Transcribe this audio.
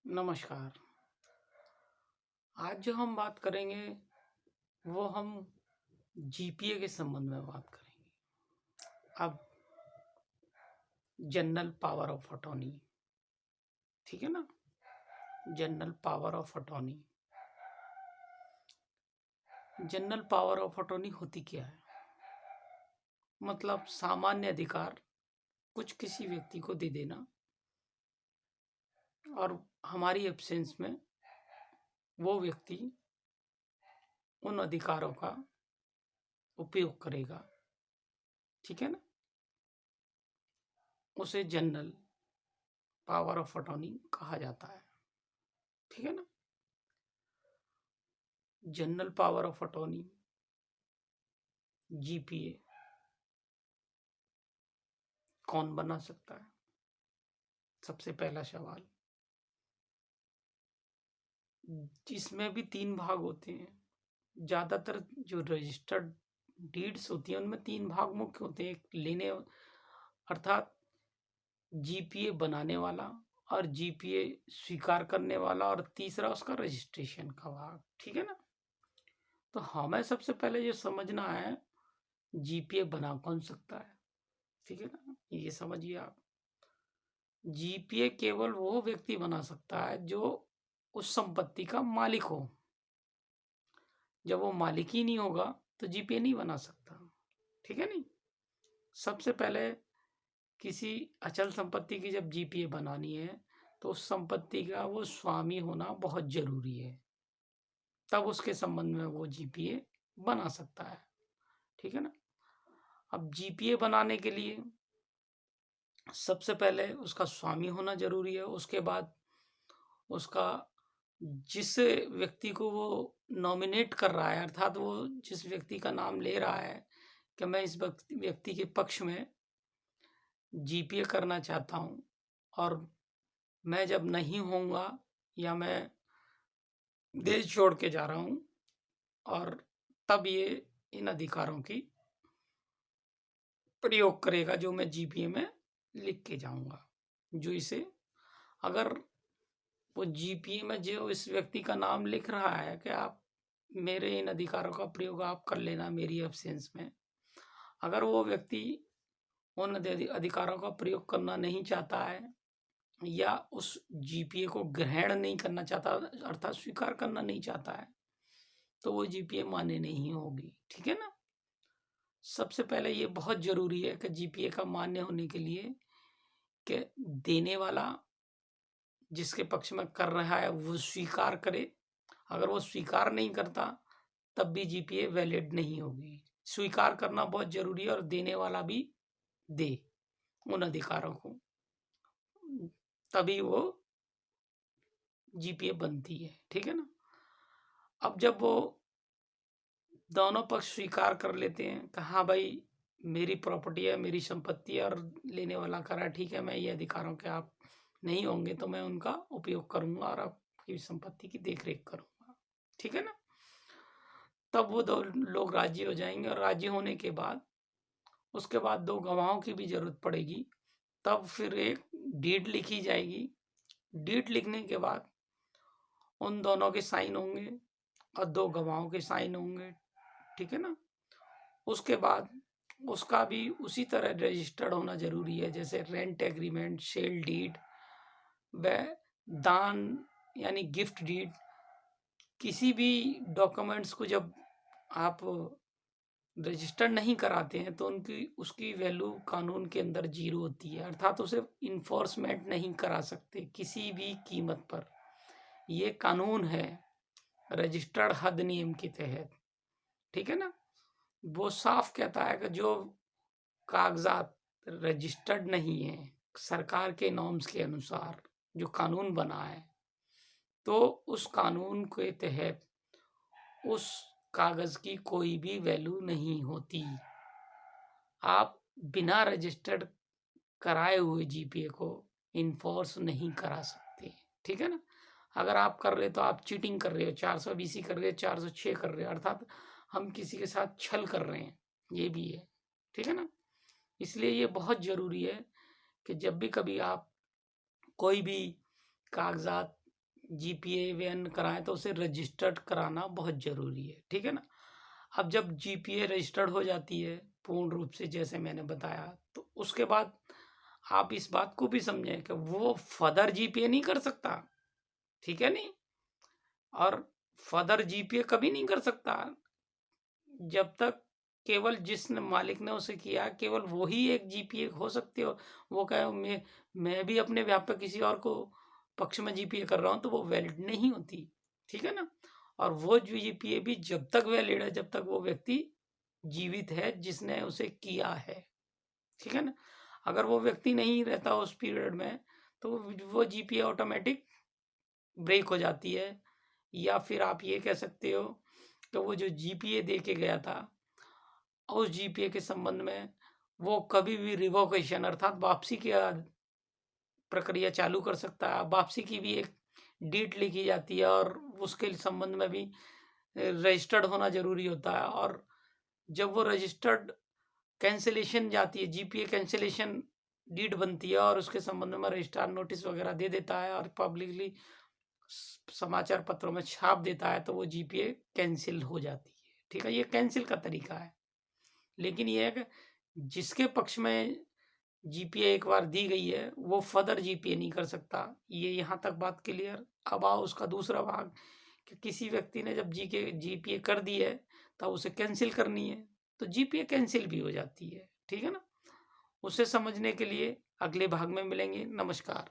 नमस्कार। आज जो हम बात करेंगे वो हम जीपीए के संबंध में बात करेंगे। अब जनरल पावर ऑफ अटॉर्नी, ठीक है ना? General power of attorney, general power of attorney होती क्या है? मतलब सामान्य अधिकार कुछ किसी व्यक्ति को दे देना और हमारी एब्सेंस में वो व्यक्ति उन अधिकारों का उपयोग करेगा, ठीक है ना? उसे जनरल पावर ऑफ अटॉर्नी कहा जाता है, ठीक है ना? General power of attorney, GPA कौन बना सकता है? सबसे पहला सवाल। इसमें भी 3 भाग होते हैं। ज़्यादातर जो रजिस्टर्ड डीड्स होती हैं उनमें 3 भाग मुख्य होते हैं। एक लेने अर्थात जीपीए बनाने वाला, और जीपीए स्वीकार करने वाला, और तीसरा उसका रजिस्ट्रेशन का भाग, ठीक है ना? तो हमें सबसे पहले ये समझना है जीपीए बना कौन सकता है, ठीक है ना? ये समझिए आप। जीपीए केवल वो व्यक्ति बना सकता है जो उस संपत्ति का मालिक हो। जब वो मालिक ही नहीं होगा तो जीपीए नहीं बना सकता, ठीक है नहीं? सबसे पहले किसी अचल संपत्ति की जब जीपीए बनानी है तो उस संपत्ति का वो स्वामी होना बहुत जरूरी है, तब उसके संबंध में वो जीपीए बना सकता है, ठीक है ना? अब जीपीए बनाने के लिए सबसे पहले उसका स्वामी होना जरूरी है। उसके बाद उसका जिस व्यक्ति को वो नॉमिनेट कर रहा है, अर्थात वो जिस व्यक्ति का नाम ले रहा है कि मैं इस व्यक्ति के पक्ष में जीपीए करना चाहता हूँ, और मैं जब नहीं होऊंगा या मैं देश छोड़ के जा रहा हूँ, और तब ये इन अधिकारों की प्रयोग करेगा जो मैं जीपीए में लिख के जाऊंगा। जो इसे अगर वो जीपीए में जो इस व्यक्ति का नाम लिख रहा है कि आप मेरे इन अधिकारों का प्रयोग आप कर लेना मेरी एब्सेंस में, अगर वो व्यक्ति उन अधिकारों का प्रयोग करना नहीं चाहता है या उस जीपीए को ग्रहण नहीं करना चाहता, अर्थात स्वीकार करना नहीं चाहता है, तो वो जीपीए मान्य नहीं होगी, ठीक है ना? सबसे पहले ये बहुत जरूरी है कि जीपीए का मान्य होने के लिए कि देने वाला जिसके पक्ष में कर रहा है वो स्वीकार करे। अगर वो स्वीकार नहीं करता तब भी जीपीए वैलिड नहीं होगी। स्वीकार करना बहुत जरूरी है और देने वाला भी दे उन अधिकारों को, तभी वो जीपीए बनती है, ठीक है ना? अब जब वो दोनों पक्ष स्वीकार कर लेते हैं कि हाँ भाई मेरी प्रॉपर्टी है, मेरी संपत्ति है, और लेने वाला कह रहा है ठीक है मैं ये अधिकारों के आप नहीं होंगे तो मैं उनका उपयोग करूंगा और आपकी संपत्ति की देख रेख करूंगा, ठीक है ना? तब वो दो लोग राजी हो जाएंगे, और राजी होने के बाद उसके बाद 2 गवाहों की भी जरूरत पड़ेगी। तब फिर एक डीड लिखी जाएगी। डीड लिखने के बाद उन दोनों के साइन होंगे और 2 गवाहों के साइन होंगे, ठीक है ना? उसके बाद उसका भी उसी तरह रजिस्टर्ड होना जरूरी है जैसे रेंट एग्रीमेंट, सेल डीड व दान यानी गिफ्ट डीड। किसी भी डॉक्यूमेंट्स को जब आप रजिस्टर नहीं कराते हैं तो उनकी उसकी वैल्यू कानून के अंदर 0 होती है, अर्थात उसे इन्फोर्समेंट नहीं करा सकते किसी भी कीमत पर। ये कानून है रजिस्टर्ड हद नियम के तहत, ठीक है ना? वो साफ कहता है कि जो कागजात रजिस्टर्ड नहीं है सरकार के नॉर्म्स के अनुसार जो कानून बना है, तो उस कानून के तहत उस कागज की कोई भी वैल्यू नहीं होती। आप बिना रजिस्टर्ड कराए हुए जीपीए को इन्फोर्स नहीं करा सकते, ठीक है ना? अगर आप कर रहे हो तो आप चीटिंग कर रहे हो, 420 कर रहे हो, 406 कर रहे हो, अर्थात हम किसी के साथ छल कर रहे हैं, ये भी है, ठीक है ना? इसलिए ये बहुत जरूरी है कि जब भी कभी आप कोई भी कागजात जीपीए वैन कराएं तो उसे रजिस्टर्ड कराना बहुत ज़रूरी है, ठीक है ना। अब जब जीपीए रजिस्टर्ड हो जाती है पूर्ण रूप से, जैसे मैंने बताया, तो उसके बाद आप इस बात को भी समझें कि वो फर्दर जीपीए नहीं कर सकता, ठीक है नहीं। और फर्दर जीपीए कभी नहीं कर सकता जब तक केवल जिस मालिक ने उसे किया केवल वो ही एक जीपीए हो सकती हो। वो कहे मैं भी अपने व्यापक किसी और को पक्ष में जीपीए कर रहा हूँ, तो वो वैलिड नहीं होती, ठीक है ना। और वो जो जीपीए भी जब तक वैलिड है जब तक वो व्यक्ति जीवित है जिसने उसे किया है, ठीक है ना। अगर वो व्यक्ति नहीं रहता उस पीरियड में तो वो जीपीए ऑटोमेटिक ब्रेक हो जाती है। या फिर आप ये कह सकते हो कि वो जो जीपीए दे के गया था उस जीपीए के संबंध में वो कभी भी रिवोकेशन अर्थात वापसी की प्रक्रिया चालू कर सकता है। वापसी की भी एक डेट लिखी जाती है और उसके संबंध में भी रजिस्टर्ड होना जरूरी होता है। और जब वो रजिस्टर्ड कैंसिलेशन जाती है, जीपीए कैंसिलेशन डीड बनती है और उसके संबंध में रजिस्ट्रार नोटिस वगैरह दे देता है और पब्लिकली समाचार पत्रों में छाप देता है, तो वो जीपीए कैंसिल हो जाती है, ठीक है। ये कैंसिल का तरीका है। लेकिन ये है कि जिसके पक्ष में जीपीए एक बार दी गई है वो फर्दर जीपीए नहीं कर सकता। ये यहाँ तक बात क्लियर। अब आओ उसका दूसरा भाग कि किसी व्यक्ति ने जब जीपीए कर दी है तब उसे कैंसिल करनी है, तो जीपीए कैंसिल भी हो जाती है, ठीक है ना। उसे समझने के लिए अगले भाग में मिलेंगे। नमस्कार।